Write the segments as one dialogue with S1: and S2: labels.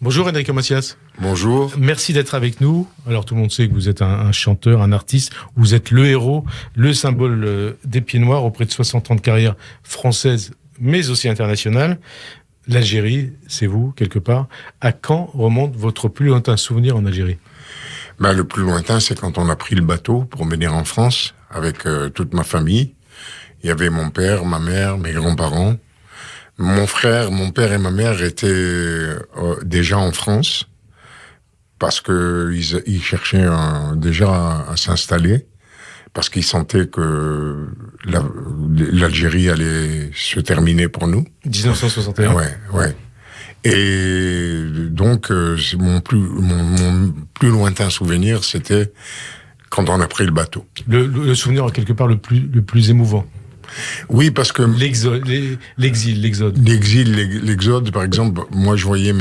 S1: Bonjour Enrico Macias.
S2: Bonjour.
S1: Merci d'être avec nous. Alors tout le monde sait que vous êtes un chanteur, un artiste. Vous êtes le héros, le symbole des Pieds Noirs auprès de 60 ans de carrière française, mais aussi internationale. L'Algérie, c'est vous, quelque part. À quand remonte votre plus lointain souvenir en Algérie ?
S2: Le plus lointain, c'est quand on a pris le bateau pour venir en France avec toute ma famille. Il y avait mon père, ma mère, mes grands-parents. Mon frère, mon père et ma mère étaient déjà en France parce que ils cherchaient déjà à s'installer, parce qu'ils sentaient que l'Algérie allait se terminer pour nous.
S1: 1961.
S2: Ouais. Et donc, mon plus lointain souvenir, c'était quand on a pris le bateau.
S1: Le souvenir, quelque part, le plus émouvant.
S2: Oui, parce que...
S1: L'exode.
S2: L'exode, par exemple, moi, je voyais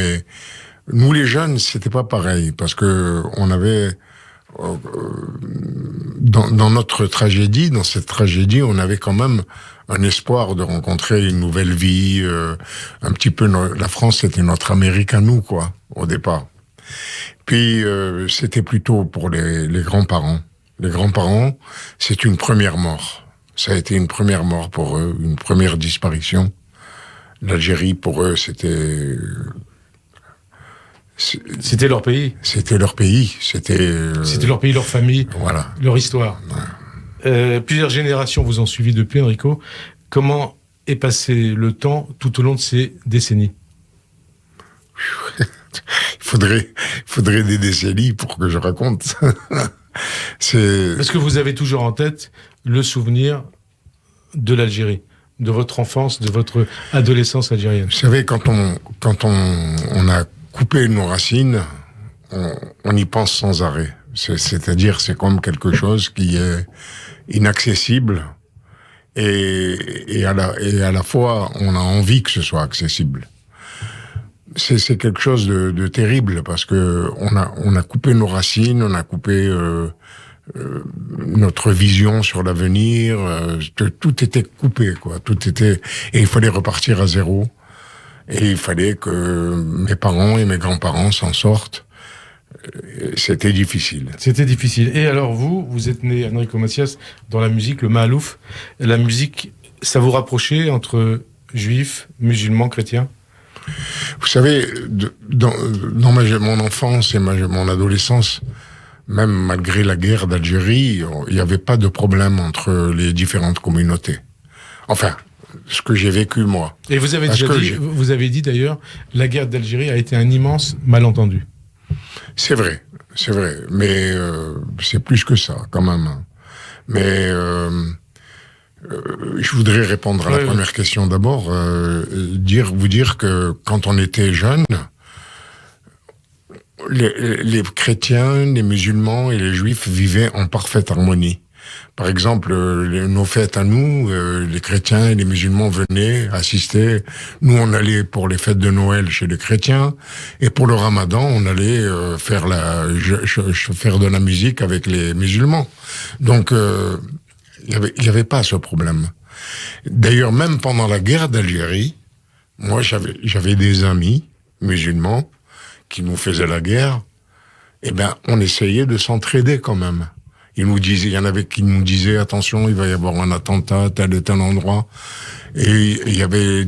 S2: nous, les jeunes, c'était pas pareil, parce que on avait... dans notre tragédie, dans cette tragédie, on avait quand même un espoir de rencontrer une nouvelle vie, un petit peu... La France, c'était notre Amérique à nous, quoi, au départ. Puis, c'était plutôt pour les grands-parents. Les grands-parents, c'est une première mort. Ça a été une première mort pour eux, une première disparition. L'Algérie, pour eux, c'était
S1: leur pays.
S2: C'était leur pays. C'était
S1: leur pays, leur famille,
S2: voilà.
S1: Leur histoire. Ouais. Plusieurs générations vous ont suivi depuis, Enrico. Comment est passé le temps tout au long de ces décennies ?
S2: Il faudrait des décennies pour que je raconte.
S1: Parce que vous avez toujours en tête le souvenir de l'Algérie, de votre enfance, de votre adolescence algérienne.
S2: Vous savez, quand on a coupé nos racines, on y pense sans arrêt. C'est-à-dire, c'est comme quelque chose qui est inaccessible et à la fois, on a envie que ce soit accessible. C'est quelque chose de terrible parce que on a coupé nos racines, on a coupé notre vision sur l'avenir, tout était coupé, quoi. Tout était, et il fallait repartir à zéro. Et il fallait que mes parents et mes grands-parents s'en sortent. C'était difficile.
S1: C'était difficile. Et alors vous êtes né, Enrico Macias, dans la musique, le Mahalouf. La musique, ça vous rapprochait entre juifs, musulmans, chrétiens ?
S2: Vous savez, dans mon enfance et mon adolescence, même malgré la guerre d'Algérie, il n'y avait pas de problème entre les différentes communautés. Enfin, ce que j'ai vécu, moi.
S1: Et vous avez dit d'ailleurs, la guerre d'Algérie a été un immense malentendu.
S2: C'est vrai. Mais c'est plus que ça, quand même. Mais je voudrais répondre à la première question d'abord. Vous dire que quand on était jeune, les chrétiens, les musulmans et les juifs vivaient en parfaite harmonie. Par exemple, nos fêtes à nous, les chrétiens et les musulmans venaient assister. Nous, on allait pour les fêtes de Noël chez les chrétiens, et pour le Ramadan, on allait faire de la musique avec les musulmans. Donc, il y avait pas ce problème. D'ailleurs, même pendant la guerre d'Algérie, moi, j'avais des amis musulmans qui nous faisaient la guerre. Eh ben, on essayait de s'entraider quand même. Il y en avait qui nous disaient, attention, il va y avoir un attentat à tel et tel endroit. Et il y avait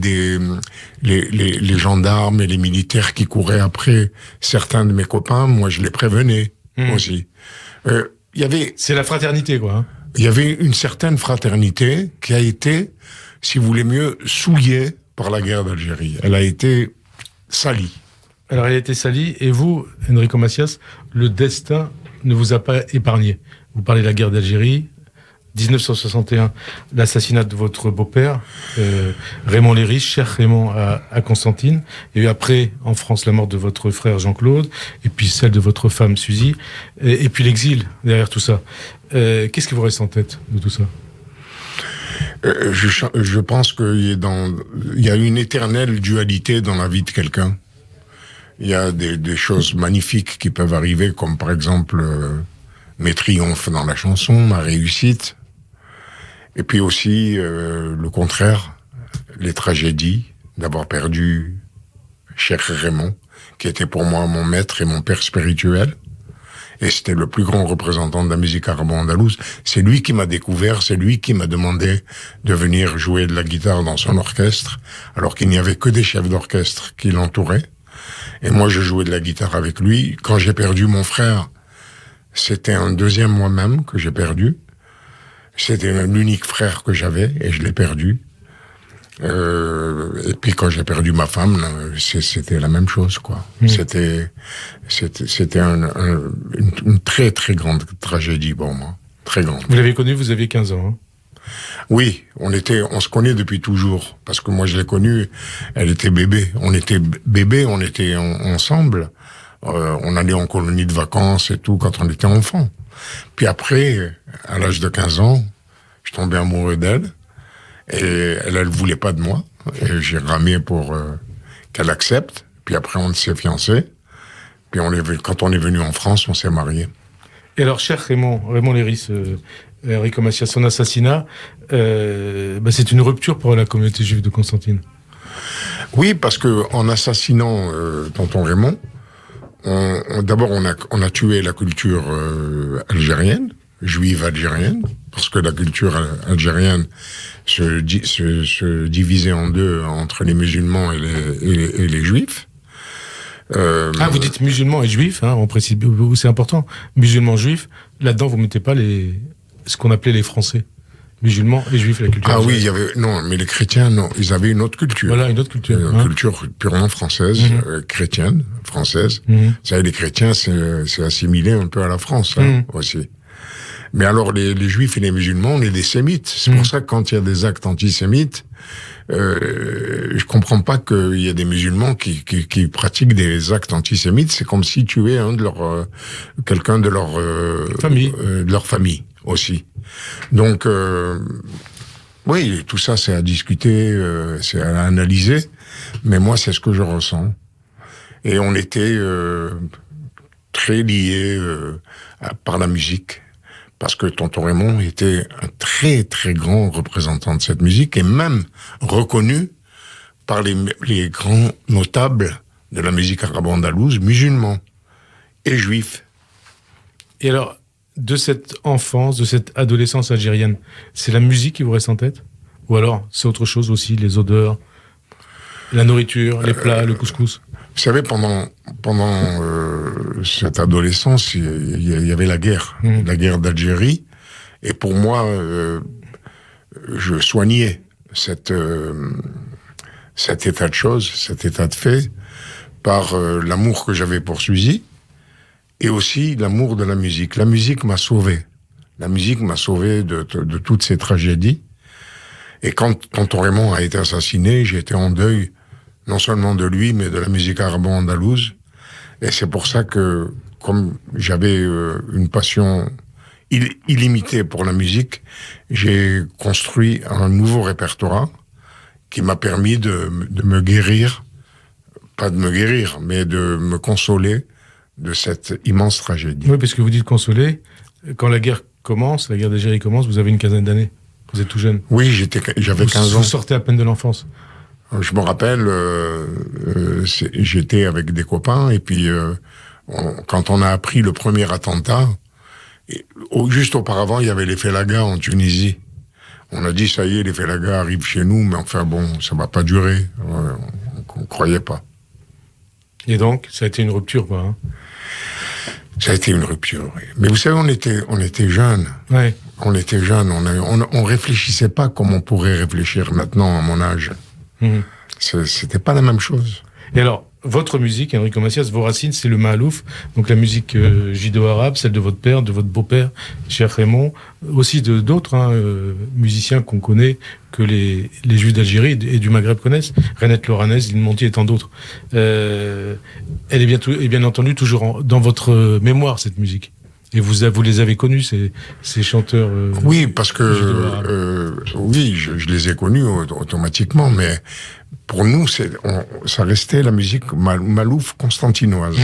S2: les gendarmes et les militaires qui couraient après certains de mes copains. Moi, je les prévenais aussi.
S1: C'est la fraternité, quoi. Hein.
S2: Il y avait une certaine fraternité qui a été, si vous voulez mieux, souillée par la guerre d'Algérie. Elle a été salie.
S1: Alors, elle a été salie. Et vous, Enrico Macias, le destin ne vous a pas épargné. Vous parlez de la guerre d'Algérie, 1961, l'assassinat de votre beau-père, Raymond Léry, cher Raymond à Constantine. Et après, en France, la mort de votre frère Jean-Claude, et puis celle de votre femme Suzy, et puis l'exil derrière tout ça. Qu'est-ce qui vous reste en tête de tout ça ?
S2: Je pense qu'il y a une éternelle dualité dans la vie de quelqu'un. Il y a des choses magnifiques qui peuvent arriver, comme par exemple mes triomphes dans la chanson, ma réussite. Et puis aussi le contraire, les tragédies d'avoir perdu cher Raymond. qui était pour moi mon maître et mon père spirituel. Et c'était le plus grand représentant de la musique arabo-andalouse. C'est lui qui m'a découvert, c'est lui qui m'a demandé de venir jouer de la guitare dans son orchestre, alors qu'il n'y avait que des chefs d'orchestre qui l'entouraient. Et moi, je jouais de la guitare avec lui. Quand j'ai perdu mon frère, c'était un deuxième moi-même que j'ai perdu. C'était l'unique frère que j'avais et je l'ai perdu. Et puis quand j'ai perdu ma femme, c'était la même chose, quoi. C'était une très très grande tragédie pour moi, très grande.
S1: Vous l'avez connue, vous aviez 15 ans. Hein.
S2: Oui, on se connaît depuis toujours, parce que moi je l'ai connue, elle était bébé. On était bébé, on était ensemble. On allait en colonie de vacances et tout quand on était enfant. Puis après, à l'âge de 15 ans, je tombais amoureux d'elle. Et elle voulait pas de moi. Et j'ai ramé pour qu'elle accepte. Puis après, on s'est fiancés. Puis quand on est venu en France, on s'est mariés.
S1: Et alors, cher Raymond Léris, Enrico Macias, son assassinat, c'est une rupture pour la communauté juive de Constantine.
S2: Oui, parce que en assassinant tonton Raymond, d'abord on a tué la culture algérienne, juive algérienne, parce que la culture algérienne se divisait en deux entre les musulmans et les juifs.
S1: Vous dites musulmans et juifs, hein, on précise, c'est important. Musulmans, juifs, là-dedans vous mettez pas ce qu'on appelait les Français. Musulmans et juifs, la culture.
S2: Ah oui, non, mais les chrétiens, non, ils avaient une autre culture.
S1: Voilà, une autre culture.
S2: Une culture purement française, chrétienne, française. Vous savez, les chrétiens, c'est assimilé un peu à la France, aussi. Mais alors, les juifs et les musulmans, on est des sémites. C'est pour ça que quand il y a des actes antisémites, je comprends pas qu'il y ait des musulmans qui pratiquent des actes antisémites. C'est comme si tuaient quelqu'un de leur
S1: famille,
S2: de leur famille aussi. Donc, oui, tout ça, c'est à discuter, c'est à analyser. Mais moi, c'est ce que je ressens. Et on était très liés par la musique. Parce que tonton Raymond était un très très grand représentant de cette musique et même reconnu par les grands notables de la musique arabo-andalouse, musulmans et juifs.
S1: Et alors, de cette enfance, de cette adolescence algérienne, c'est la musique qui vous reste en tête? Ou alors, c'est autre chose aussi, les odeurs, la nourriture, les plats, le couscous?
S2: Vous savez, pendant cette adolescence, il y avait la guerre d'Algérie. Et pour moi, je soignais cet état de choses, cet état de fait, par l'amour que j'avais pour Suzy, et aussi l'amour de la musique. La musique m'a sauvé. La musique m'a sauvé de toutes ces tragédies. Et quand tonton Raymond a été assassiné, j'ai été en deuil, non seulement de lui, mais de la musique arabo-andalouse. Et c'est pour ça que, comme j'avais une passion illimitée pour la musique, j'ai construit un nouveau répertoire qui m'a permis de me guérir, pas de me guérir, mais de me consoler de cette immense tragédie.
S1: Oui, parce que vous dites consoler, quand la guerre d'Algérie commence, vous avez une quinzaine d'années. Vous êtes tout jeune.
S2: Oui, j'avais 15 ans.
S1: Vous sortez à peine de l'enfance.
S2: Je me rappelle, j'étais avec des copains et puis quand on a appris le premier attentat, juste auparavant, il y avait les Félagas en Tunisie. On a dit, ça y est, les Félagas arrivent chez nous, mais enfin bon, ça va pas durer. On croyait pas.
S1: Et donc, ça a été une rupture, quoi. Hein.
S2: Ça a été une rupture, oui. Mais vous savez, on était jeunes.
S1: Ouais.
S2: On était jeunes, on réfléchissait pas comme on pourrait réfléchir maintenant à mon âge. C'était pas la même chose.
S1: Et alors, votre musique, Enrico Macias, vos racines, c'est le Mahalouf, donc la musique judéo-arabe, celle de votre père, de votre beau-père, cher Raymond, aussi d'autres musiciens qu'on connaît, que les Juifs d'Algérie et du Maghreb connaissent, Renette Loranès, Lynn Montier et tant d'autres. Elle est bien entendu toujours dans votre mémoire, cette musique. Et vous les avez connus, ces chanteurs
S2: oui, parce que oui, je les ai connus automatiquement, mais pour nous, ça restait la musique Malouf constantinoise.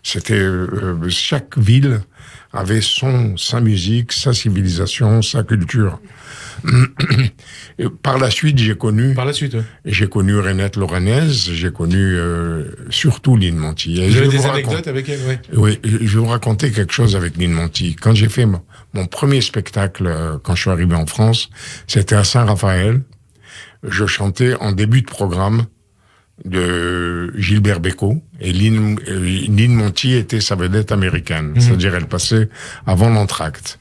S2: C'était chaque ville avait sa musique, sa civilisation, sa culture. Par la suite, j'ai connu Renette Loranaise, j'ai connu surtout Lynn Monty.
S1: Vous avez des anecdotes avec elle, oui.
S2: Oui, je vais vous raconter quelque chose avec Lynn Monty. Quand j'ai fait mon premier spectacle, quand je suis arrivé en France, c'était à Saint-Raphaël. Je chantais en début de programme de Gilbert Bécaud, et Lynn Monty était sa vedette américaine. C'est-à-dire, elle passait avant l'entracte.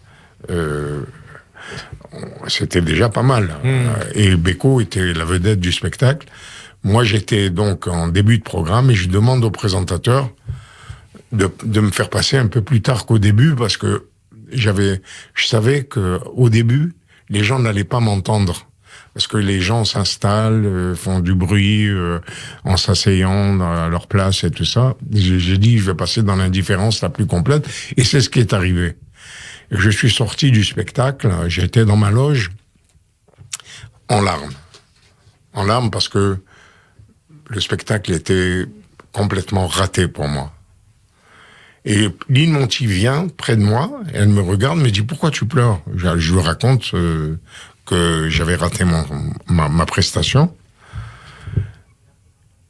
S2: C'était déjà pas mal. Et Bécaud était la vedette du spectacle. Moi, j'étais donc en début de programme et je demande au présentateur de me faire passer un peu plus tard qu'au début parce que je savais que au début, les gens n'allaient pas m'entendre. Parce que les gens s'installent, font du bruit en s'asseyant à leur place et tout ça. J'ai dit, je vais passer dans l'indifférence la plus complète. Et c'est ce qui est arrivé. Je suis sorti du spectacle, j'étais dans ma loge, en larmes. En larmes parce que le spectacle était complètement raté pour moi. Et Lynn Monty vient près de moi, et elle me regarde, me dit « Pourquoi tu pleures ?» Je lui raconte que j'avais raté ma prestation.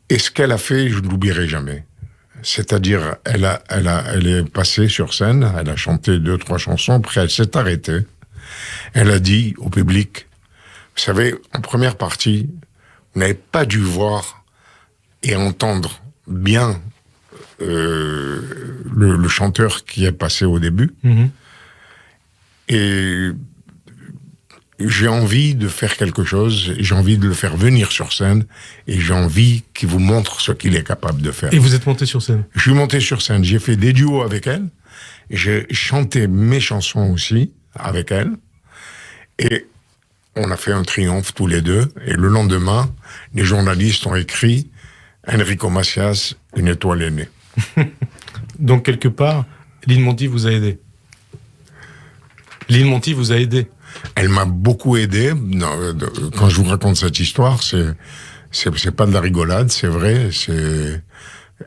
S2: Et ce qu'elle a fait, je ne l'oublierai jamais. C'est-à-dire, elle est passée sur scène, elle a chanté 2-3 chansons, après elle s'est arrêtée. Elle a dit au public, vous savez, en première partie, vous n'avez pas dû voir et entendre bien le chanteur qui est passé au début. Et j'ai envie de faire quelque chose, j'ai envie de le faire venir sur scène, et j'ai envie qu'il vous montre ce qu'il est capable de faire.
S1: Et vous êtes monté sur scène?
S2: Je suis monté sur scène, j'ai fait des duos avec elle, j'ai chanté mes chansons aussi avec elle, et on a fait un triomphe tous les deux, et le lendemain, les journalistes ont écrit « Enrico Macias, une étoile est née ».
S1: Donc quelque part, Lynn Monty vous a aidé. Lynn Monty vous a aidé.
S2: Elle m'a beaucoup aidé. Quand je vous raconte cette histoire, c'est pas de la rigolade, c'est vrai.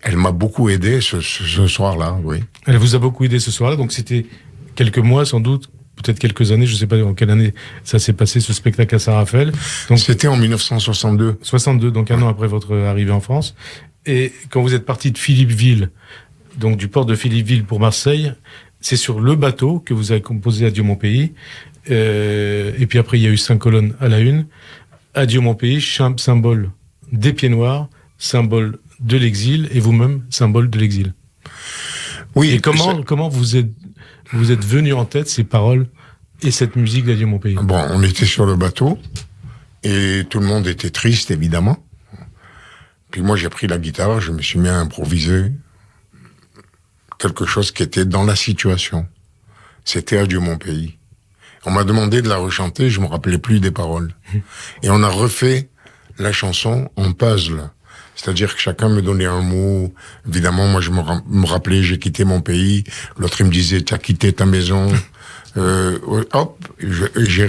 S2: Elle m'a beaucoup aidé ce soir-là, oui.
S1: Elle vous a beaucoup aidé ce soir-là, donc c'était quelques mois sans doute, peut-être quelques années, je sais pas en quelle année ça s'est passé, ce spectacle à Saint-Raphaël. Donc
S2: c'était en 1962.
S1: 62, donc un an après votre arrivée en France. Et quand vous êtes parti de Philippeville, donc du port de Philippeville pour Marseille, c'est sur le bateau que vous avez composé Adieu mon pays. Et puis après, il y a eu 5 colonnes à la une. Adieu mon pays, symbole des pieds noirs, symbole de l'exil, et vous-même, symbole de l'exil.
S2: Oui.
S1: Et comment vous êtes venu en tête ces paroles et cette musique d'Adieu mon pays?
S2: Bon, on était sur le bateau, et tout le monde était triste, évidemment. Puis moi, j'ai pris la guitare, je me suis mis à improviser quelque chose qui était dans la situation. C'était Adieu mon pays. On m'a demandé de la rechanter, je me rappelais plus des paroles. Et on a refait la chanson en puzzle. C'est-à-dire que chacun me donnait un mot. Évidemment, moi, je me rappelais, j'ai quitté mon pays. L'autre, il me disait, t'as quitté ta maison. Hop, j'ai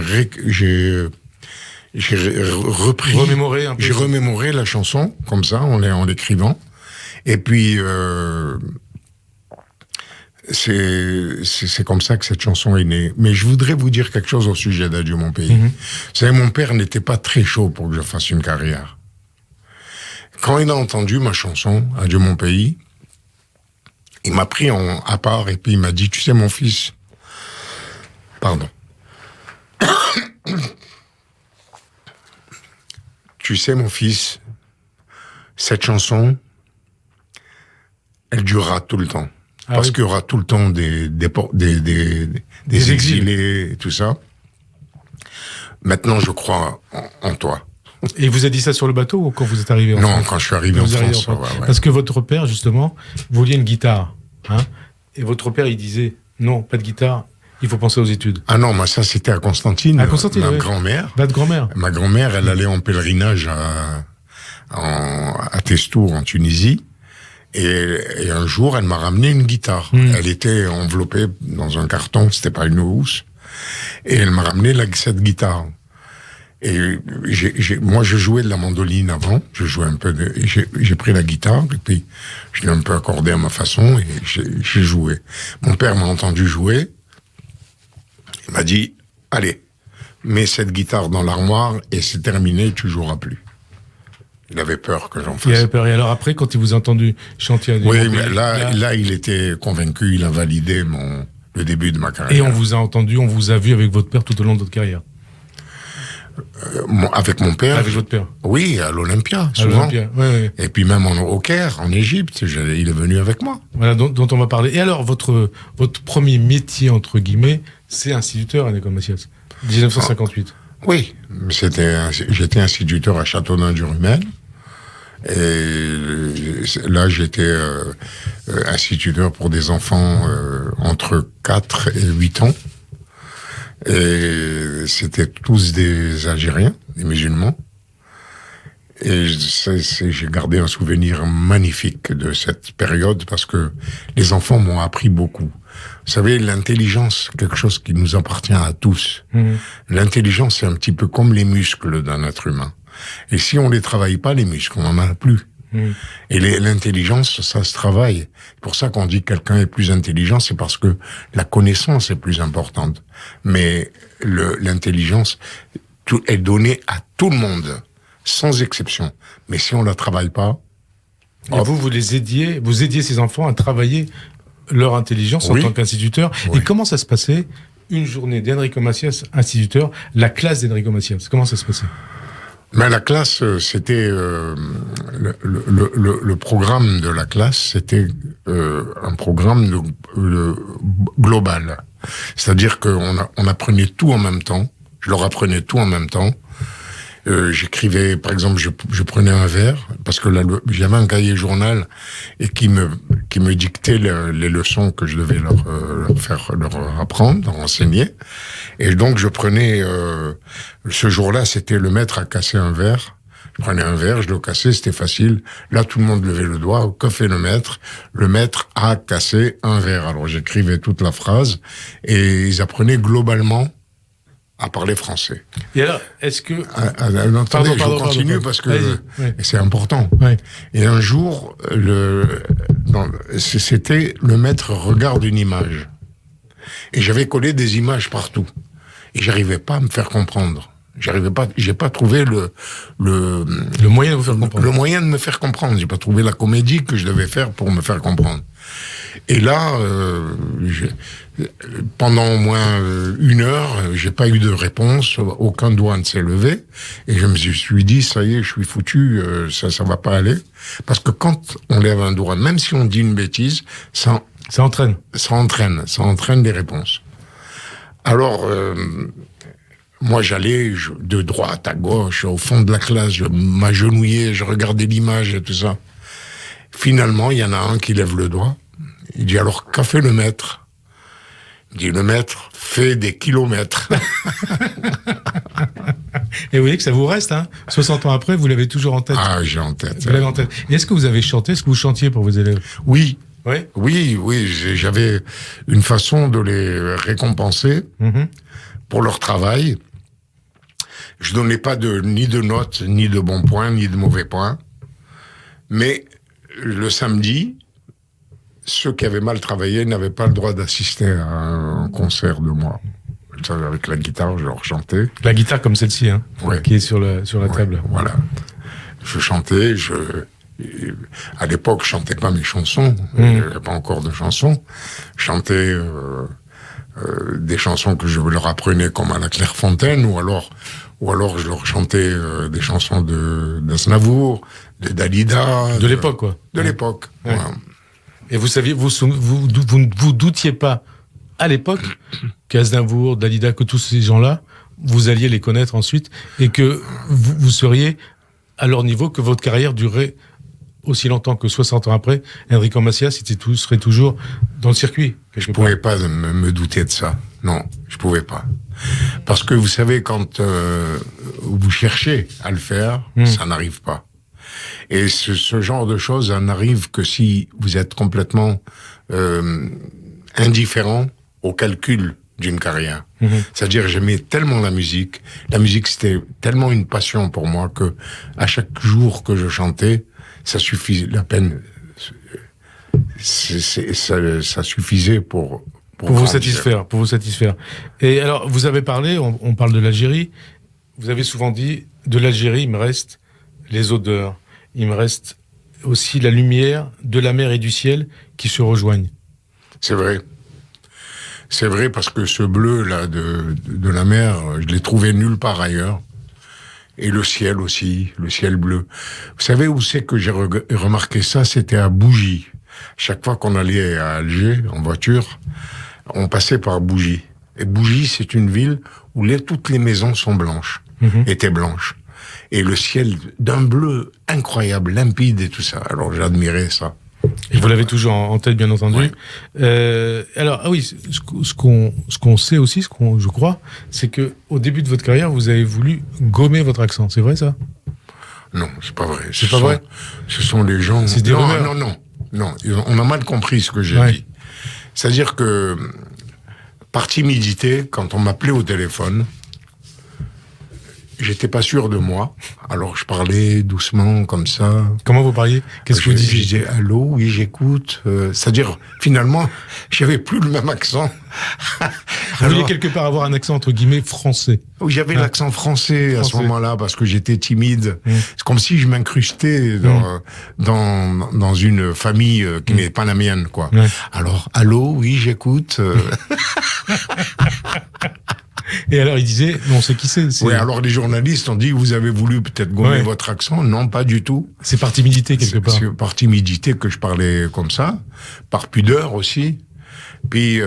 S2: repris.
S1: Remémoré un peu.
S2: J'ai remémoré la chanson, comme ça, en l'écrivant. Et puis, c'est comme ça que cette chanson est née. Mais je voudrais vous dire quelque chose au sujet d'Adieu mon pays. Vous savez, mon père n'était pas très chaud pour que je fasse une carrière. Quand il a entendu ma chanson, Adieu mon pays, il m'a pris à part et puis il m'a dit, tu sais mon fils, pardon, tu sais mon fils, cette chanson, elle durera tout le temps. Parce qu'il y aura tout le temps des exilés et tout ça. Maintenant, je crois en toi.
S1: Et il vous a dit ça sur le bateau ou quand vous êtes arrivé en France?
S2: Non, quand je suis arrivé en France. Ouais.
S1: Parce que votre père, justement, vouliez une guitare. Hein, et votre père, il disait, non, pas de guitare, il faut penser aux études.
S2: Ah non, moi ça c'était à Constantine.
S1: À Constantine,
S2: ma grand-mère.
S1: Votre grand-mère?
S2: Ma grand-mère, elle allait en pèlerinage à Testour, en Tunisie. Et un jour, elle m'a ramené une guitare. Elle était enveloppée dans un carton, c'était pas une housse. Et elle m'a ramené cette guitare. Et moi, je jouais de la mandoline avant. Je jouais un peu j'ai pris la guitare, et puis je l'ai un peu accordé à ma façon, et j'ai joué. Mon père m'a entendu jouer. Il m'a dit, allez, mets cette guitare dans l'armoire, et c'est terminé, tu joueras plus. Il avait peur que j'en fasse.
S1: Il avait peur. Et alors après, quand il vous a entendu chanter à des
S2: Oui, mais là, il était convaincu, il a validé le début de ma carrière.
S1: Et on vous a entendu, on vous a vu avec votre père tout au long de votre carrière.
S2: Avec mon père.
S1: Avec votre père.
S2: Oui, à l'Olympia, souvent.
S1: Oui, oui.
S2: Et puis même au Caire, en Égypte, il est venu avec moi.
S1: Voilà, dont on va parler. Et alors, votre premier métier, entre guillemets, c'est instituteur à l'école Massias, 1958.
S2: Oui, j'étais instituteur à Châteaudun-du-Rumel. Et là, j'étais instituteur pour des enfants entre 4 et 8 ans. Et c'était tous des Algériens, des musulmans. Et j'ai gardé un souvenir magnifique de cette période parce que les enfants m'ont appris beaucoup. Vous savez, l'intelligence, quelque chose qui nous appartient à tous. Mmh. L'intelligence, c'est un petit peu comme les muscles d'un être humain. Et si on les travaille pas, les muscles, on n'en a plus. Mmh. Et l'intelligence, ça se travaille. C'est pour ça qu'on dit que quelqu'un est plus intelligent, c'est parce que la connaissance est plus importante. Mais l'intelligence est donnée à tout le monde, sans exception. Mais si on la travaille pas...
S1: Et vous aidiez ces enfants à travailler leur intelligence en tant qu'instituteur.
S2: Oui.
S1: Et comment ça se passait, une journée d'Enrico Macias, instituteur, la classe d'Enrico Macias? Comment ça se passait?
S2: Mais la classe, c'était le programme de la classe, c'était un programme global. C'est-à-dire qu'on apprenait tout en même temps. Je leur apprenais tout en même temps. J'écrivais, par exemple, je prenais un vers parce que j'avais un cahier journal et qui me dictait les leçons que je devais leur apprendre, leur enseigner. Et donc je prenais ce jour-là, c'était le maître a cassé un verre. Je prenais un verre, je le cassais, c'était facile. Là, tout le monde levait le doigt. Que fait le maître? Le maître a cassé un verre. Alors j'écrivais toute la phrase et ils apprenaient globalement à parler français.
S1: Et alors, est-ce que...
S2: Attendez, je continue parce que c'est important.
S1: Ouais.
S2: Et un jour, c'était le maître regarde une image. Et j'avais collé des images partout. Et j'arrivais pas à me faire comprendre. J'ai pas trouvé le
S1: moyen de vous faire comprendre.
S2: Le moyen de me faire comprendre. J'ai pas trouvé la comédie que je devais faire pour me faire comprendre. Et là, pendant au moins 1 heure, j'ai pas eu de réponse, aucun doigt ne s'est levé, et je me suis dit, ça y est, je suis foutu, ça va pas aller. Parce que quand on lève un doigt, même si on dit une bêtise, ça entraîne des réponses. Alors, moi, j'allais de droite à gauche, au fond de la classe, je m'agenouillais, je regardais l'image et tout ça. Finalement, il y en a un qui lève le doigt. Il dit, alors, qu'a fait le maître? Il dit, le maître fait des kilomètres.
S1: Et vous voyez que ça vous reste, hein? 60 ans après, vous l'avez toujours en tête.
S2: Ah, j'ai en tête.
S1: Vous l'avez en tête. Et est-ce que vous avez chanté? Est-ce que vous chantiez pour vos élèves?
S2: Oui.
S1: Ouais?
S2: Oui, j'avais une façon de les récompenser pour leur travail. Je donnais pas ni de notes, ni de bons points, ni de mauvais points. Mais le samedi, ceux qui avaient mal travaillé n'avaient pas le droit d'assister à un concert de moi. Avec la guitare, je leur chantais. La
S1: guitare comme celle-ci, hein, qui est sur la table.
S2: Voilà. Je chantais, à l'époque, je chantais pas mes chansons. Il n'y avait pas encore de chansons. Je chantais des chansons que je leur apprenais comme à la Clairefontaine, ou alors je leur chantais des chansons d'Aznavour, de Dalida.
S1: De l'époque, quoi.
S2: De l'époque,
S1: ouais. Voilà. Et vous saviez, vous ne doutiez pas, à l'époque, qu'Aznavour, Dalida, que tous ces gens-là, vous alliez les connaître ensuite, et que vous seriez à leur niveau, que votre carrière durerait aussi longtemps que 60 ans après, Enrico Macias serait toujours dans le circuit.
S2: Je ne pouvais pas me douter de ça. Non, je ne pouvais pas. Parce que vous savez, quand vous cherchez à le faire, ça n'arrive pas. Et ce genre de choses, ça n'arrive que si vous êtes complètement indifférent au calcul d'une carrière. C'est-à-dire, j'aimais tellement la musique. La musique, c'était tellement une passion pour moi que à chaque jour que je chantais, ça suffisait, la peine, ça suffisait pour
S1: vous satisfaire, pour vous satisfaire. Et alors, vous avez parlé, on parle de l'Algérie, vous avez souvent dit, de l'Algérie, il me reste les odeurs, il me reste aussi la lumière de la mer et du ciel qui se rejoignent.
S2: C'est vrai. C'est vrai parce que ce bleu-là de la mer, je l'ai trouvé nulle part ailleurs. Et le ciel aussi, le ciel bleu. Vous savez où c'est que j'ai remarqué ça? C'était à Bougie. Chaque fois qu'on allait à Alger, en voiture, on passait par Bougie. Et Bougie, c'est une ville où toutes les maisons sont blanches, étaient blanches. Et le ciel d'un bleu incroyable, limpide et tout ça. Alors j'admirais ça.
S1: Et vous l'avez toujours en tête, bien entendu. Ouais. Alors, ah oui, ce qu'on sait aussi, je crois, c'est que au début de votre carrière, vous avez voulu gommer votre accent. C'est vrai, ça?
S2: Non, c'est pas vrai.
S1: C'est pas vrai?
S2: Ce sont des gens...
S1: C'est des rumeurs.
S2: Non. On a mal compris ce que j'ai dit. C'est-à-dire que, par timidité, quand on m'appelait au téléphone, j'étais pas sûr de moi, alors je parlais doucement comme ça.
S1: Comment vous parliez? Qu'est-ce que vous disiez?
S2: Je disais allô, oui, j'écoute. C'est-à-dire, finalement, j'avais plus le même accent.
S1: Vous vouliez quelque part avoir un accent entre guillemets français.
S2: Oui, j'avais l'accent français à ce moment-là parce que j'étais timide. C'est comme si je m'incrustais dans une famille qui n'est pas la mienne, quoi. Alors, allô, oui, j'écoute.
S1: Et alors il disait, on sait qui c'est.
S2: Oui, alors les journalistes ont dit, vous avez voulu peut-être gommer votre accent. Non, pas du tout.
S1: C'est par timidité quelque part.
S2: C'est par timidité que je parlais comme ça, par pudeur aussi. Puis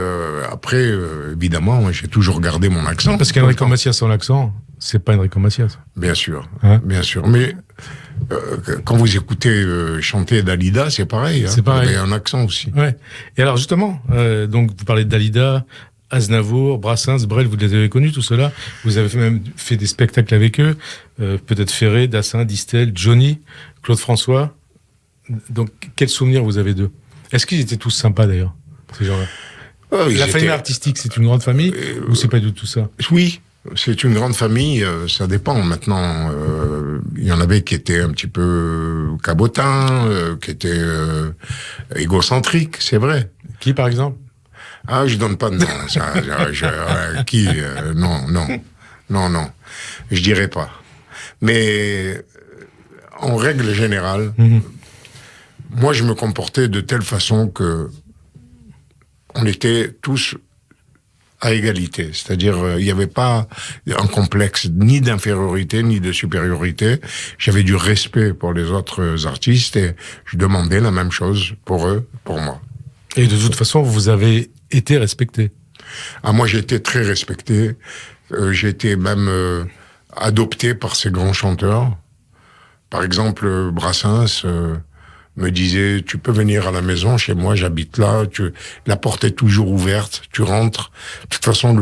S2: après, évidemment, j'ai toujours gardé mon accent.
S1: Parce qu'Enrico Macias sans l'accent, c'est pas Enrico Macias.
S2: Bien sûr, bien sûr. Mais quand vous écoutez chanter Dalida, c'est pareil.
S1: C'est pareil.
S2: Il y a un accent aussi.
S1: Ouais. Et alors justement, donc vous parlez de Dalida, Aznavour, Brassens, Brel, vous les avez connus, tout cela. Vous avez même fait des spectacles avec eux. Peut-être Ferré, Dassin, Distel, Johnny, Claude François. Donc, quels souvenirs vous avez d'eux? Est-ce qu'ils étaient tous sympas d'ailleurs, ces gens-là? La famille artistique, c'est une grande famille ou c'est pas du tout ça?
S2: Oui, c'est une grande famille. Ça dépend. Maintenant, il y en avait qui étaient un petit peu cabotins, qui étaient égocentriques, c'est vrai.
S1: Qui, par exemple?
S2: Ah, je donne pas de nom. Qui non. Je dirais pas. Mais en règle générale, moi, je me comportais de telle façon que on était tous à égalité. C'est-à-dire, il n'y avait pas un complexe ni d'infériorité, ni de supériorité. J'avais du respect pour les autres artistes et je demandais la même chose pour eux, pour moi.
S1: Et de toute façon, vous avez été respecté.
S2: Ah, moi, j'ai été très respecté. J'ai été même adopté par ces grands chanteurs. Par exemple, Brassens me disait, tu peux venir à la maison, chez moi, j'habite là, la porte est toujours ouverte, tu rentres. De toute façon,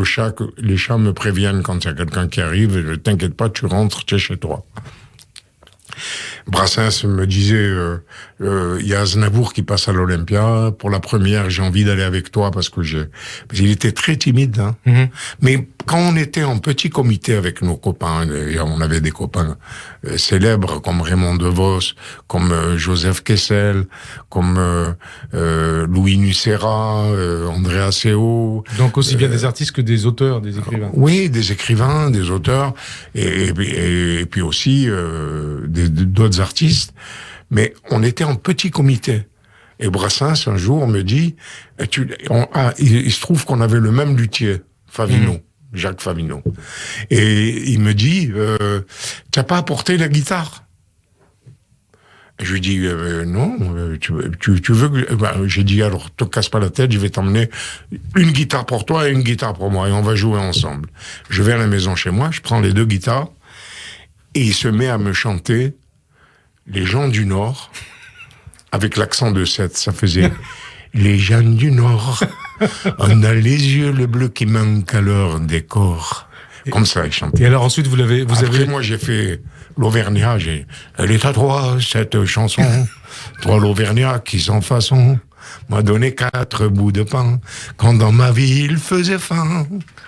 S2: les chats me préviennent quand il y a quelqu'un qui arrive, ne t'inquiète pas, tu rentres, tu es chez toi. Brassens me disait, il y a Aznavour qui passe à l'Olympia, pour la première, j'ai envie d'aller avec toi parce qu'il était très timide, hein. Mais quand on était en petit comité avec nos copains, et on avait des copains célèbres comme Raymond DeVos, comme Joseph Kessel, comme Louis Nucera, André Asseo.
S1: Donc aussi bien des artistes que des auteurs, des écrivains.
S2: Oui, des écrivains, des auteurs, et puis aussi d'autres artistes. Mais on était en petit comité. Et Brassens, un jour, me dit, il se trouve qu'on avait le même luthier, Favino. Jacques Favino. Et il me dit, t'as pas apporté la guitare? Je lui dis, non, tu veux que... j'ai dit, alors, te casse pas la tête, je vais t'emmener une guitare pour toi et une guitare pour moi, et on va jouer ensemble. Je vais à la maison chez moi, je prends les deux guitares, et il se met à me chanter Les gens du Nord, avec l'accent de Sète, ça faisait... Les gens du Nord, on a les yeux le bleu qui manque à leur décor. Comme ça, il chantait.
S1: Et alors ensuite,
S2: Après, moi, j'ai fait l'Auvergnat. Elle est à trois, cette chanson. Trois l'Auvergnat qui sont façon. m'a donné 4 bouts de pain, quand dans ma vie il faisait faim.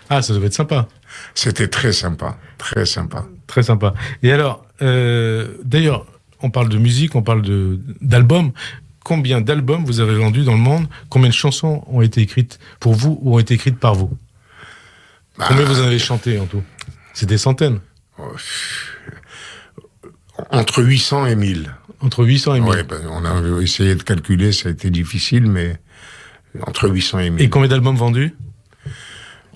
S1: Ah, ça devait être sympa.
S2: C'était très sympa, très sympa.
S1: Très sympa. Et alors, d'ailleurs, on parle de musique, on parle d'albums. Combien d'albums vous avez vendus dans le monde? Combien de chansons ont été écrites pour vous ou ont été écrites par vous? Combien vous en avez chanté en tout? C'est des centaines.
S2: Entre 800 et 1000.
S1: Entre 800 et 1000.
S2: Oui, on a essayé de calculer, ça a été difficile, mais entre 800 et 1000.
S1: Et combien d'albums vendus?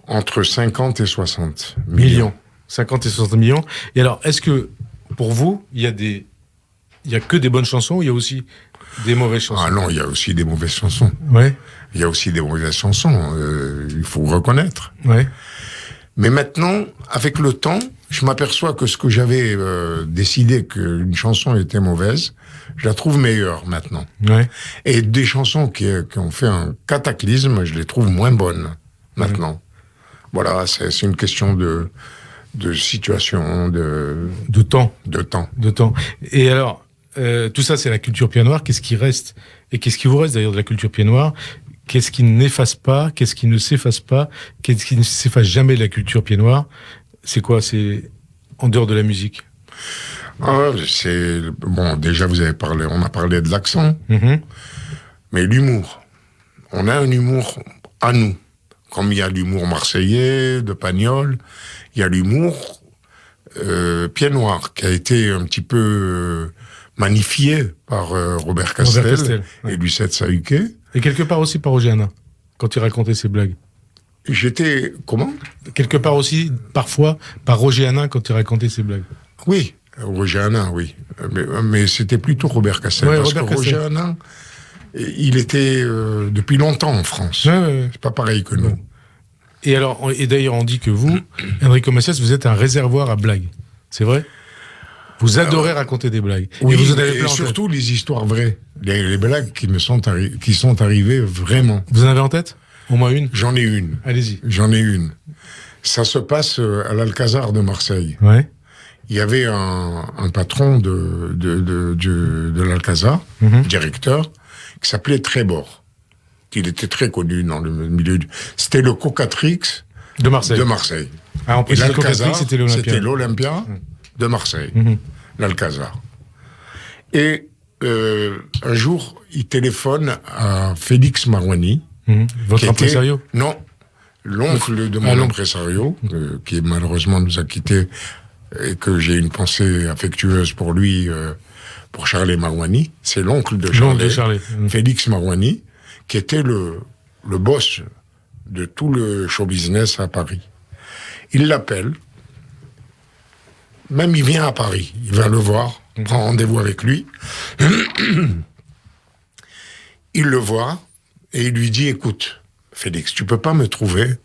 S2: Entre 50 et 60
S1: millions. 50 et 60 millions. Et alors, est-ce que, pour vous, il y a que des bonnes chansons ou il y a aussi des mauvaises chansons?
S2: Ah non, il y a aussi des mauvaises chansons.
S1: Ouais.
S2: Il y a aussi des mauvaises chansons, il faut reconnaître.
S1: Ouais.
S2: Mais maintenant, avec le temps, je m'aperçois que ce que j'avais décidé qu'une chanson était mauvaise, je la trouve meilleure maintenant.
S1: Ouais.
S2: Et des chansons qui ont fait un cataclysme, je les trouve moins bonnes maintenant. Voilà, c'est une question de situation, de
S1: temps.
S2: De temps.
S1: De temps. Et alors, tout ça, c'est la culture pied noir. Qu'est-ce qui reste? Et qu'est-ce qui vous reste d'ailleurs de la culture pied noir? Qu'est-ce qui n'efface pas? Qu'est-ce qui ne s'efface pas? Qu'est-ce qui ne s'efface jamais de la culture pied noir? C'est quoi? C'est en dehors de la musique?
S2: Bon, déjà, on a parlé de l'accent, mais l'humour. On a un humour à nous. Comme il y a l'humour marseillais, de Pagnol, il y a l'humour pied noir, qui a été un petit peu magnifié par Robert Castel et Lucette Sahuquet.
S1: Et quelque part aussi par Roger Hanin, quand il racontait ses blagues.
S2: J'étais... Comment?
S1: Quelque part aussi, parfois, par Roger Hanin, quand il racontait ses blagues.
S2: Oui, Roger Hanin, oui. Mais c'était plutôt Robert Castel.
S1: Ouais,
S2: parce
S1: Robert
S2: que Roger Hanin, il était depuis longtemps en France.
S1: Ouais.
S2: C'est pas pareil que nous.
S1: Ouais. Et d'ailleurs, on dit que vous, Enrico Macias, vous êtes un réservoir à blagues. C'est vrai? Vous adorez raconter des blagues.
S2: Oui,
S1: et vous en avez plein
S2: et surtout les histoires vraies. Les blagues qui sont arrivées vraiment.
S1: Vous en avez en tête? Au moins une?
S2: J'en ai une.
S1: Allez-y.
S2: J'en ai une. Ça se passe à l'Alcazar de Marseille.
S1: Ouais.
S2: Il y avait un patron de l'Alcazar, directeur, qui s'appelait Trébor. Il était très connu dans le milieu C'était le Cocatrix
S1: de Marseille.
S2: Ah,
S1: en plus, le Cocatrix, c'était l'Olympia.
S2: C'était l'Olympia de Marseille, l'Alcazar. Et un jour, il téléphone à Félix Marouani.
S1: Votre impresario?
S2: Non, l'oncle de mon impresario, qui malheureusement nous a quittés, et que j'ai une pensée affectueuse pour lui, pour Charles Marouani. C'est l'oncle de Charles. Félix Marouani, qui était le boss de tout le show business à Paris. Il l'appelle, même il vient à Paris, il va le voir, prend rendez-vous avec lui. Il le voit et il lui dit, écoute, Félix, tu peux pas me trouver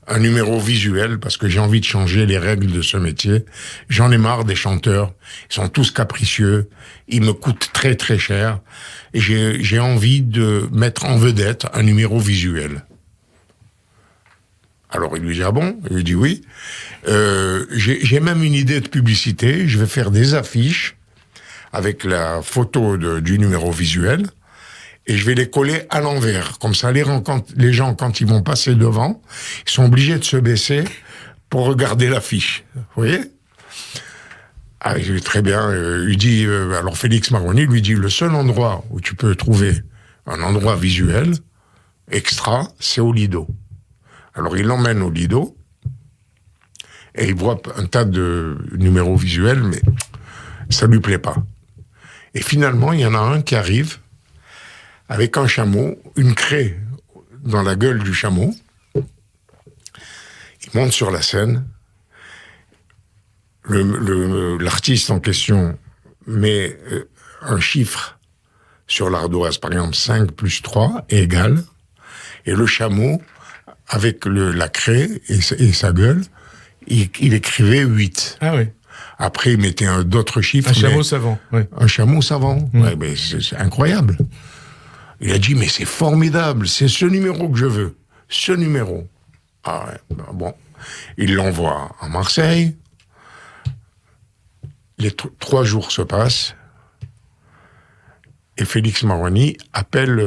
S2: un numéro visuel parce que j'ai envie de changer les règles de ce métier. J'en ai marre des chanteurs, ils sont tous capricieux, ils me coûtent très très cher et j'ai envie de mettre en vedette un numéro visuel. Alors il lui dit, ah bon? Il lui dit oui. J'ai même une idée de publicité, je vais faire des affiches avec la photo du numéro visuel et je vais les coller à l'envers. Comme ça, les gens, quand ils vont passer devant, ils sont obligés de se baisser pour regarder l'affiche. Vous voyez? Ah, il dit, très bien. Il dit, alors Félix Marouani lui dit, le seul endroit où tu peux trouver un endroit visuel extra, c'est au Lido. Alors il l'emmène au Lido et il voit un tas de numéros visuels, mais ça lui plaît pas. Et finalement, il y en a un qui arrive avec un chameau, une craie dans la gueule du chameau. Il monte sur la scène. L'artiste en question met un chiffre sur l'ardoise, par exemple 5 plus 3 est égal. Et le chameau, avec la craie et sa gueule, il écrivait 8.
S1: Ah oui.
S2: Après, il mettait d'autres chiffres.
S1: Un chameau savant. Oui.
S2: Un chameau savant. Ouais, mais c'est incroyable. Il a dit, mais c'est formidable, c'est ce numéro que je veux. Ce numéro. Ah ouais, bon. Il l'envoie à Marseille. Les 3 jours se passent. Et Félix Marouani appelle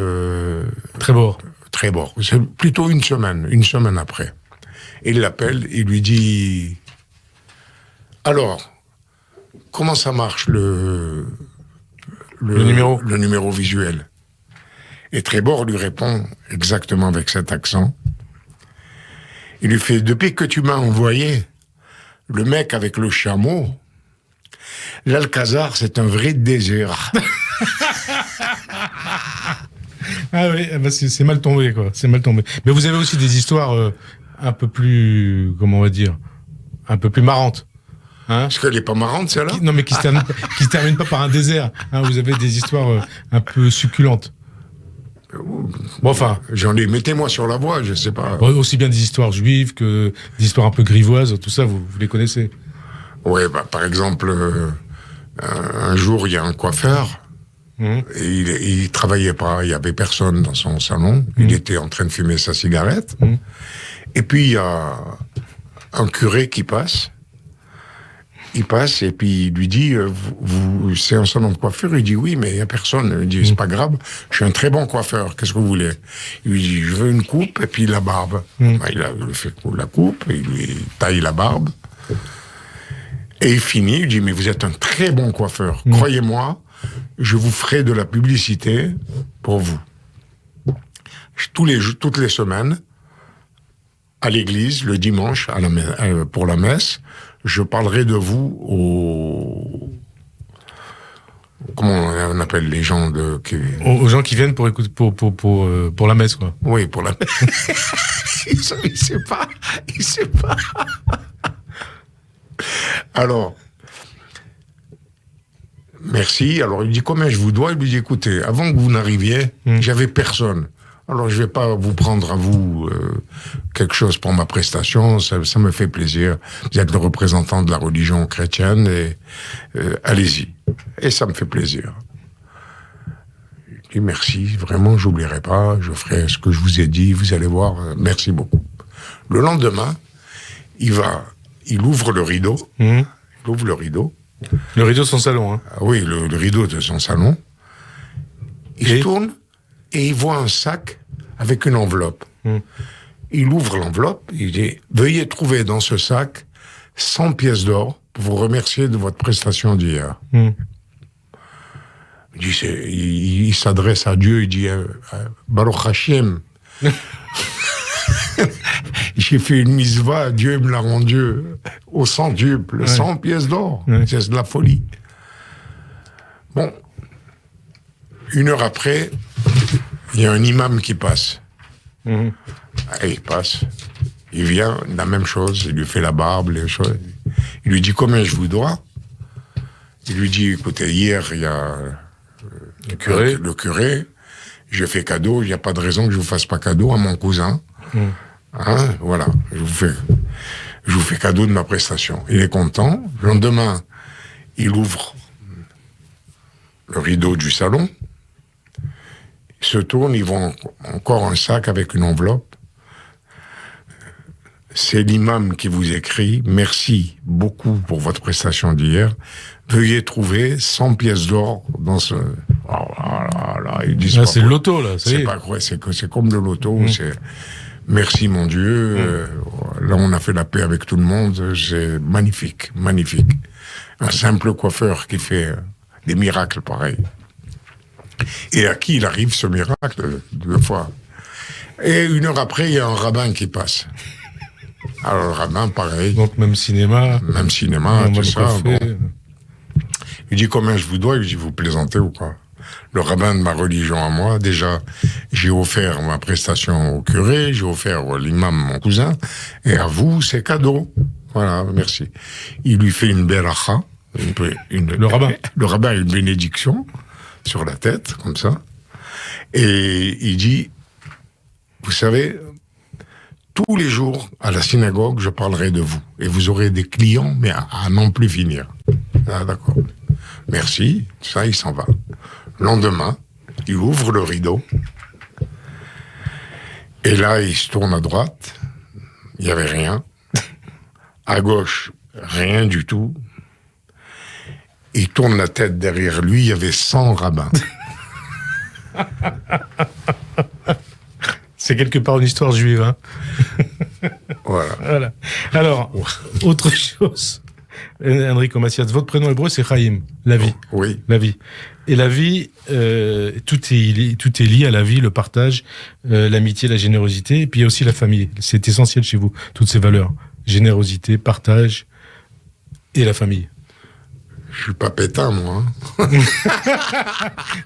S1: Trébord.
S2: Trébord. C'est plutôt une semaine après. Il l'appelle, il lui dit « Alors, comment ça marche le numéro visuel ?» Et Trébord lui répond exactement avec cet accent. Il lui fait « Depuis que tu m'as envoyé le mec avec le chameau, l'Alcazar, c'est un vrai désert. »
S1: Ah oui, bah c'est mal tombé, quoi. C'est mal tombé. Mais vous avez aussi des histoires un peu plus, comment on va dire, un peu plus marrantes. Hein,
S2: parce qu'elle n'est pas marrante, celle-là.
S1: Non, mais qui se termine pas par un désert. Hein, vous avez des histoires un peu succulentes. Bon, enfin,
S2: j'en ai. Mettez-moi sur la voie, je sais pas.
S1: Aussi bien des histoires juives que des histoires un peu grivoises, tout ça, vous les connaissez.
S2: Ouais, bah, par exemple, un jour, il y a un coiffeur. Et il travaillait pas, il y avait personne dans son salon. Il était en train de fumer sa cigarette. Et puis il y a un curé qui passe. Il passe et puis il lui dit c'est un salon de coiffure. Il dit oui, mais il y a personne. Il dit c'est pas grave, je suis un très bon coiffeur. Qu'est-ce que vous voulez? Il lui dit je veux une coupe et puis la barbe. Bah, il lui fait la coupe, il lui taille la barbe. Et il finit. Il dit mais vous êtes un très bon coiffeur. Croyez-moi. Je vous ferai de la publicité pour vous. Toutes les semaines, à l'église, le dimanche, pour la messe, je parlerai de vous comment on appelle les gens
S1: aux gens qui viennent pour écouter pour la messe, quoi.
S2: Oui, pour la messe. il sait pas. Alors. Merci. Alors, il dit, combien je vous dois? Il lui dit, écoutez, avant que vous n'arriviez, j'avais personne. Alors, je vais pas vous prendre à vous quelque chose pour ma prestation. Ça me fait plaisir. Vous êtes le représentant de la religion chrétienne et allez-y. Et ça me fait plaisir. Je dis, merci. Vraiment, j'oublierai pas. Je ferai ce que je vous ai dit. Vous allez voir. Merci beaucoup. Le lendemain, il ouvre le rideau. Il ouvre le rideau.
S1: Le rideau de son salon, hein.
S2: Ah oui, le rideau de son salon. Il se tourne et il voit un sac avec une enveloppe. Il ouvre l'enveloppe, il dit « Veuillez trouver dans ce sac 100 pièces d'or pour vous remercier de votre prestation d'hier. » Il s'adresse à Dieu, il dit « Baruch Hashem ». J'ai fait une misva, Dieu me l'a rendu au centuple, 100 pièces d'or. C'est de la folie. Bon, 1 heure après, il y a un imam qui passe. Il passe, il vient, la même chose, il lui fait la barbe, les choses. Il lui dit combien je vous dois. Il lui dit, écoutez, hier, il y a le curé, j'ai fait cadeau, il n'y a pas de raison que je vous fasse pas cadeau à mon cousin. Hein, voilà, je vous fais cadeau de ma prestation. Il est content. Le lendemain, il ouvre le rideau du salon. Il se tourne, il voit encore un sac avec une enveloppe. C'est l'imam qui vous écrit « Merci beaucoup pour votre prestation d'hier. Veuillez trouver 100 pièces d'or dans ce... » ils disent
S1: c'est le loto, là.
S2: C'est pas quoi, c'est comme le loto, c'est... Merci mon Dieu, là on a fait la paix avec tout le monde, c'est magnifique, magnifique. Un simple coiffeur qui fait des miracles pareils. Et à qui il arrive ce miracle 2 fois. Et 1 heure après, il y a un rabbin qui passe. Alors le rabbin, pareil.
S1: Donc même cinéma.
S2: Même cinéma, tout ça. Bon. Il dit combien je vous dois, il dit vous plaisantez ou quoi? Le rabbin de ma religion à moi, déjà, j'ai offert ma prestation au curé, j'ai offert l'imam, mon cousin, et à vous, c'est cadeau. Voilà, merci. Il lui fait une beracha,
S1: le rabbin.
S2: Le rabbin a une bénédiction sur la tête, comme ça, et il dit, vous savez, tous les jours, à la synagogue, je parlerai de vous, et vous aurez des clients, mais à n'en plus finir. Ah, d'accord. Merci, ça, il s'en va. Le lendemain, il ouvre le rideau. Et là, il se tourne à droite. Il n'y avait rien. À gauche, rien du tout. Il tourne la tête derrière lui. Il y avait 100 rabbins.
S1: C'est quelque part une histoire juive, hein.
S2: Voilà.
S1: Alors, autre chose, Enrico Macias, votre prénom hébreu, c'est Chaim, la vie.
S2: Oui.
S1: La vie. Et la vie, tout est lié à la vie, le partage, l'amitié, la générosité, et puis il y a aussi la famille. C'est essentiel chez vous, toutes ces valeurs. Générosité, partage et la famille.
S2: Je suis pas pétain, moi. Hein.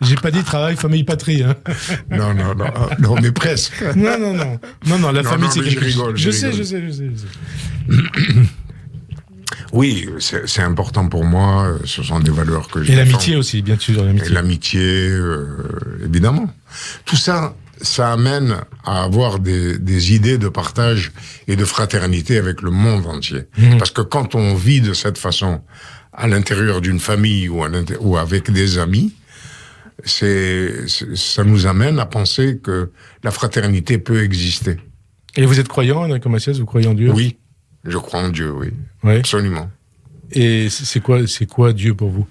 S1: J'ai pas dit travail, famille, patrie. Hein.
S2: Non, mais presque.
S1: Non, la famille, c'est quelque chose. Je sais.
S2: Oui, c'est important pour moi. Ce sont des valeurs que j'ai.
S1: Et l'amitié aussi, bien sûr.
S2: Et l'amitié, évidemment. Tout ça, ça amène à avoir des idées de partage et de fraternité avec le monde entier. Parce que quand on vit de cette façon, à l'intérieur d'une famille ou avec des amis, ça nous amène à penser que la fraternité peut exister.
S1: Et vous êtes croyant, Enrico Macias, vous croyez en Dieu?
S2: Oui, je crois en Dieu, oui.
S1: Ouais.
S2: Absolument.
S1: Et c'est quoi Dieu pour vous?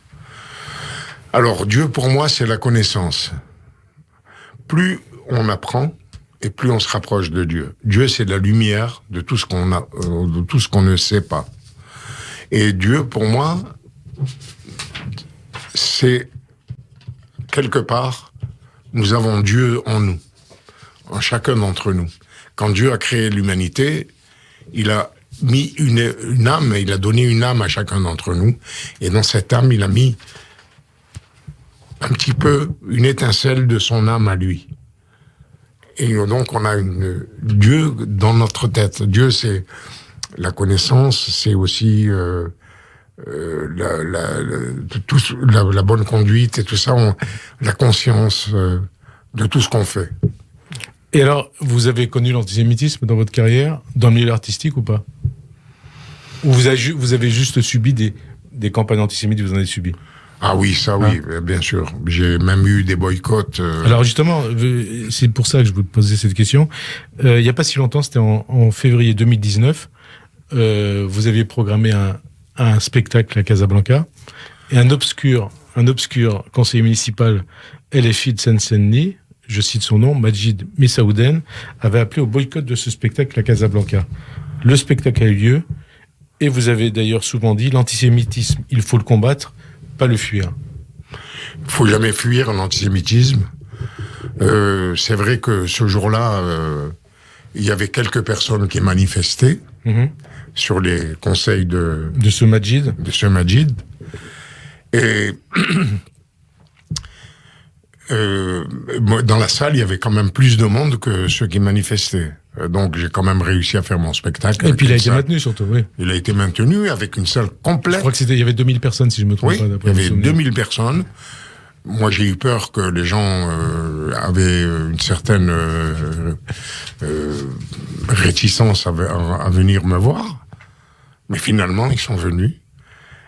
S2: Alors, Dieu pour moi, c'est la connaissance. Plus on apprend, et plus on se rapproche de Dieu. Dieu, c'est la lumière de tout ce qu'on a, de tout ce qu'on ne sait pas. Et Dieu, pour moi, c'est quelque part, nous avons Dieu en nous, en chacun d'entre nous. Quand Dieu a créé l'humanité, il a mis une âme, il a donné une âme à chacun d'entre nous. Et dans cette âme, il a mis un petit peu une étincelle de son âme à lui. Et donc, on a Dieu dans notre tête. Dieu, c'est la connaissance, c'est aussi la bonne conduite et tout ça, la conscience de tout ce qu'on fait.
S1: Et alors, vous avez connu l'antisémitisme dans votre carrière, dans le milieu artistique ou pas? Ou vous avez juste subi des campagnes antisémites, vous en avez subi?
S2: Ah oui, ça oui, bien sûr. J'ai même eu des boycotts.
S1: Alors justement, c'est pour ça que je vous posais cette question. Il n'y a pas si longtemps, c'était en février 2019, vous aviez programmé un spectacle à Casablanca, et un obscur conseiller municipal LFI de Seine-Saint-Denis, je cite son nom, Majid Messaouden, avait appelé au boycott de ce spectacle à Casablanca. Le spectacle a eu lieu, et vous avez d'ailleurs souvent dit, l'antisémitisme, il faut le combattre, pas le fuir.
S2: Il faut jamais fuir l'antisémitisme. C'est vrai que ce jour-là, il y avait quelques personnes qui manifestaient sur les conseils de ce Majid. Et dans la salle, il y avait quand même plus de monde que ceux qui manifestaient. Donc, j'ai quand même réussi à faire mon spectacle.
S1: Et puis, il a été maintenu, surtout, oui.
S2: Il a été maintenu avec une salle complète.
S1: Je crois qu'il y avait 2000 personnes, si je me trompe pas.
S2: Il y avait 2000 personnes. Moi, j'ai eu peur que les gens avaient une certaine réticence à venir me voir. Mais finalement, ils sont venus.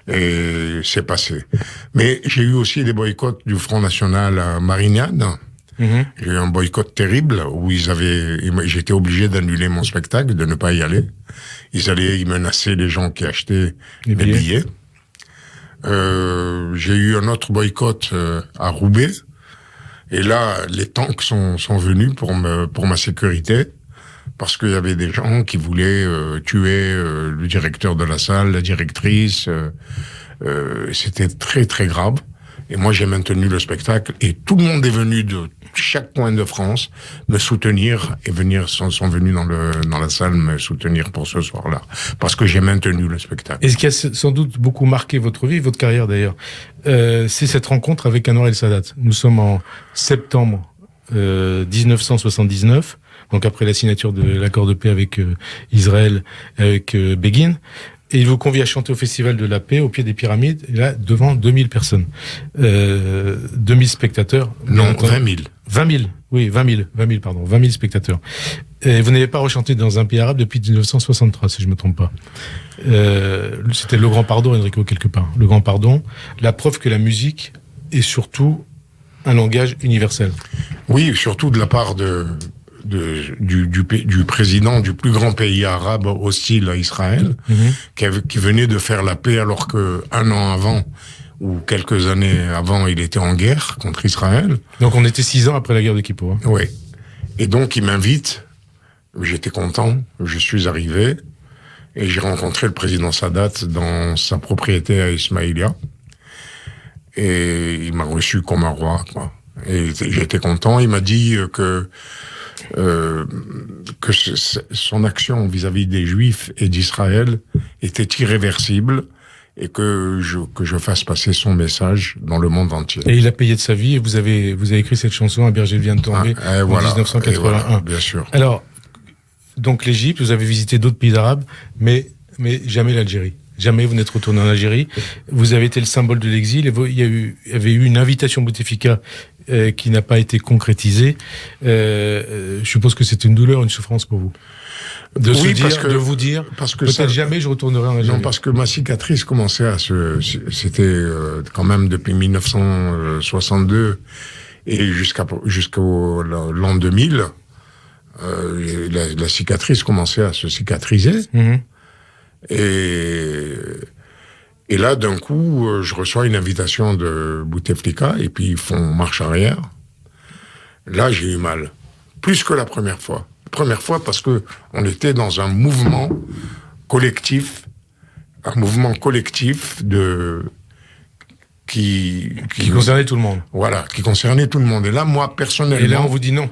S2: Et c'est passé. Mais j'ai eu aussi des boycotts du Front National à Marignane. J'ai eu un boycott terrible où j'étais obligé d'annuler mon spectacle, de ne pas y aller. Ils menaçaient les gens qui achetaient les billets. J'ai eu un autre boycott à Roubaix. Et là, les tanks sont venus pour ma sécurité. Parce qu'il y avait des gens qui voulaient tuer le directeur de la salle, la directrice. C'était très, très grave. Et moi, j'ai maintenu le spectacle. Et tout le monde est venu de chaque coin de France me soutenir et sont venus dans la salle me soutenir pour ce soir-là. Parce que j'ai maintenu le spectacle.
S1: Et ce qui a sans doute beaucoup marqué votre vie, votre carrière d'ailleurs, c'est cette rencontre avec Anwar el-Sadat. Nous sommes en septembre 1979. Donc après la signature de l'accord de paix avec Israël, avec Begin, et il vous convie à chanter au Festival de la Paix, au pied des Pyramides, et là, devant 2000 personnes. 2000 spectateurs.
S2: Non, 20 000.
S1: 20 000, oui, 20 000 spectateurs. Et vous n'avez pas rechanté dans un pays arabe depuis 1963, si je ne me trompe pas. C'était le Grand Pardon, Enrico, quelque part. Le Grand Pardon, la preuve que la musique est surtout un langage universel.
S2: Oui, surtout de la part du président du plus grand pays arabe hostile à Israël, qui venait de faire la paix alors que un an avant, où quelques années avant, il était en guerre contre Israël.
S1: Donc on était 6 ans après la guerre de Kippour. Hein.
S2: Oui. Et donc, il m'invite. J'étais content. Je suis arrivé. Et j'ai rencontré le président Sadat dans sa propriété à Ismaïlia. Et il m'a reçu comme un roi, quoi. Et j'étais content. Il m'a dit que son action vis-à-vis des Juifs et d'Israël était irréversible et que je fasse passer son message dans le monde entier.
S1: Et il a payé de sa vie et vous avez écrit cette chanson, Un berger vient de tomber, en 1981.
S2: Voilà, bien sûr.
S1: Alors, donc l'Égypte, vous avez visité d'autres pays arabes, mais jamais l'Algérie. Jamais vous n'êtes retourné en Algérie. Vous avez été le symbole de l'exil et il y avait eu une invitation Bouteflika qui n'a pas été concrétisée. Je suppose que c'est une douleur, une souffrance pour vous. De vous dire, peut-être jamais je retournerai en Algérie.
S2: Non, parce que ma cicatrice commençait c'était quand même depuis 1962 et jusqu'au l'an 2000, la cicatrice commençait à se cicatriser. Mm-hmm. Et là, d'un coup, je reçois une invitation de Bouteflika et puis ils font marche arrière. Là, j'ai eu mal. Plus que la première fois. Première fois parce que on était dans un mouvement collectif qui
S1: concernait tout le monde.
S2: Voilà, qui concernait tout le monde. Et là, moi, personnellement...
S1: Et là, on vous dit non.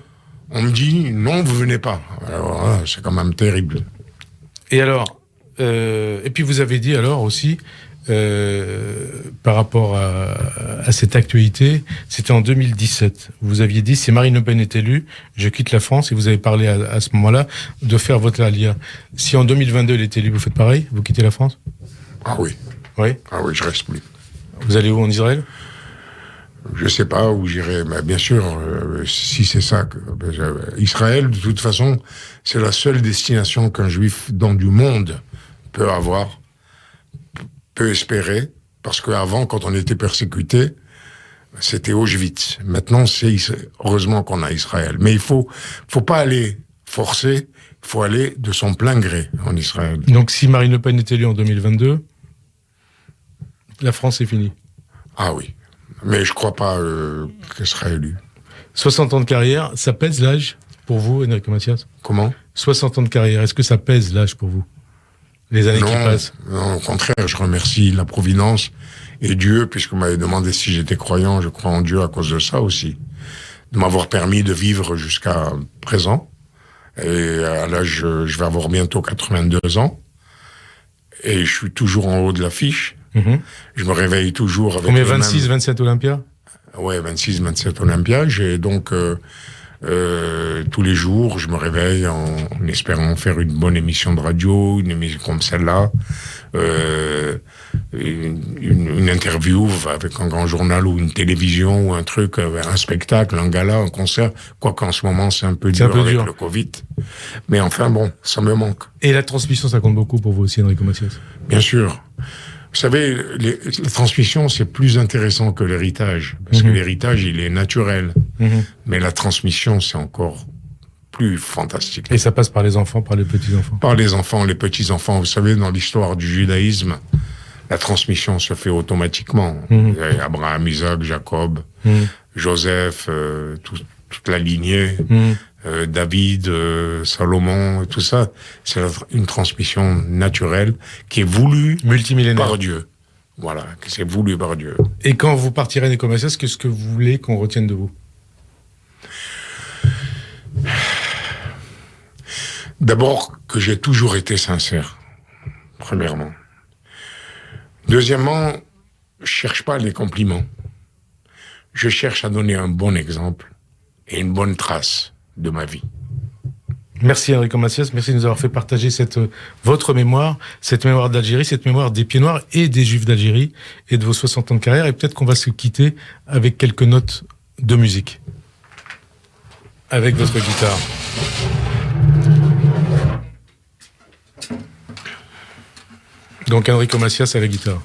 S2: On me dit, non, vous venez pas. Alors là, c'est quand même terrible.
S1: Et alors... et puis vous avez dit alors aussi, par rapport à cette actualité, c'était en 2017. Vous aviez dit, si Marine Le Pen est élue, je quitte la France, et vous avez parlé à ce moment-là de faire votre alia. Si en 2022 elle est élue, vous faites pareil? Vous quittez la France?
S2: Ah oui.
S1: Oui?
S2: Ah oui, je reste plus.
S1: Vous allez où, en Israël?
S2: Je sais pas où j'irai, mais bien sûr, si c'est ça. Israël, de toute façon, c'est la seule destination qu'un juif dans du monde peut avoir, peut espérer, parce qu'avant, quand on était persécuté, c'était Auschwitz. Maintenant, heureusement qu'on a Israël. Mais il faut pas aller forcer, il faut aller de son plein gré en Israël.
S1: Donc, si Marine Le Pen est élue en 2022, la France est finie.
S2: Ah oui. Mais je crois pas qu'elle sera élue.
S1: 60 ans de carrière, ça pèse l'âge pour vous, Enrico Macias?
S2: Comment?
S1: 60 ans de carrière, est-ce que ça pèse l'âge pour vous? Les années qui passent?
S2: Non, au contraire, je remercie la Providence et Dieu, puisqu'on m'avait demandé si j'étais croyant, je crois en Dieu à cause de ça aussi. De m'avoir permis de vivre jusqu'à présent. Et à l'âge, je vais avoir bientôt 82 ans. Et je suis toujours en haut de l'affiche. Mm-hmm. Je me réveille toujours avec...
S1: Combien, 26, 27 Olympia?
S2: Ouais, 26, 27 Olympia. J'ai donc... tous les jours, je me réveille en espérant faire une bonne émission de radio, une émission comme celle-là, une interview avec un grand journal ou une télévision ou un truc, un spectacle, un gala, un concert, quoique en ce moment c'est un peu dur avec le Covid. Mais enfin bon, ça me manque.
S1: Et la transmission, ça compte beaucoup pour vous aussi, Enrico Macias?
S2: Bien sûr. Vous savez, la transmission, c'est plus intéressant que l'héritage. Parce que l'héritage, il est naturel. Mais la transmission, c'est encore plus fantastique.
S1: Et ça passe par les enfants, par les petits-enfants? Par
S2: les enfants, les petits-enfants. Vous savez, dans l'histoire du judaïsme, la transmission se fait automatiquement. Abraham, Isaac, Jacob, Joseph, toute la lignée, David, Salomon, tout ça, c'est une transmission naturelle qui est voulue par Dieu. Voilà, qui c'est voulu par Dieu.
S1: Et quand vous partirez des commerces, qu'est-ce que vous voulez qu'on retienne de vous?
S2: D'abord, que j'ai toujours été sincère, premièrement. Deuxièmement, je cherche pas les compliments. Je cherche à donner un bon exemple et une bonne trace de ma vie.
S1: Merci Enrico Macias, merci de nous avoir fait partager votre mémoire, cette mémoire d'Algérie, cette mémoire des Pieds Noirs et des Juifs d'Algérie et de vos 60 ans de carrière. Et peut-être qu'on va se quitter avec quelques notes de musique. Avec votre guitare. Donc Enrico Macias à la guitare.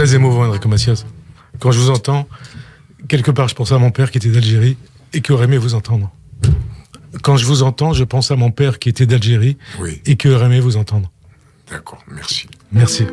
S1: très émouvant, Enrico Macias. Quand je vous entends, quelque part, je pense à mon père qui était d'Algérie et qui aurait aimé vous entendre. Quand je vous entends, je pense à mon père qui était d'Algérie et qui aurait aimé vous entendre.
S2: D'accord, merci.
S1: Merci.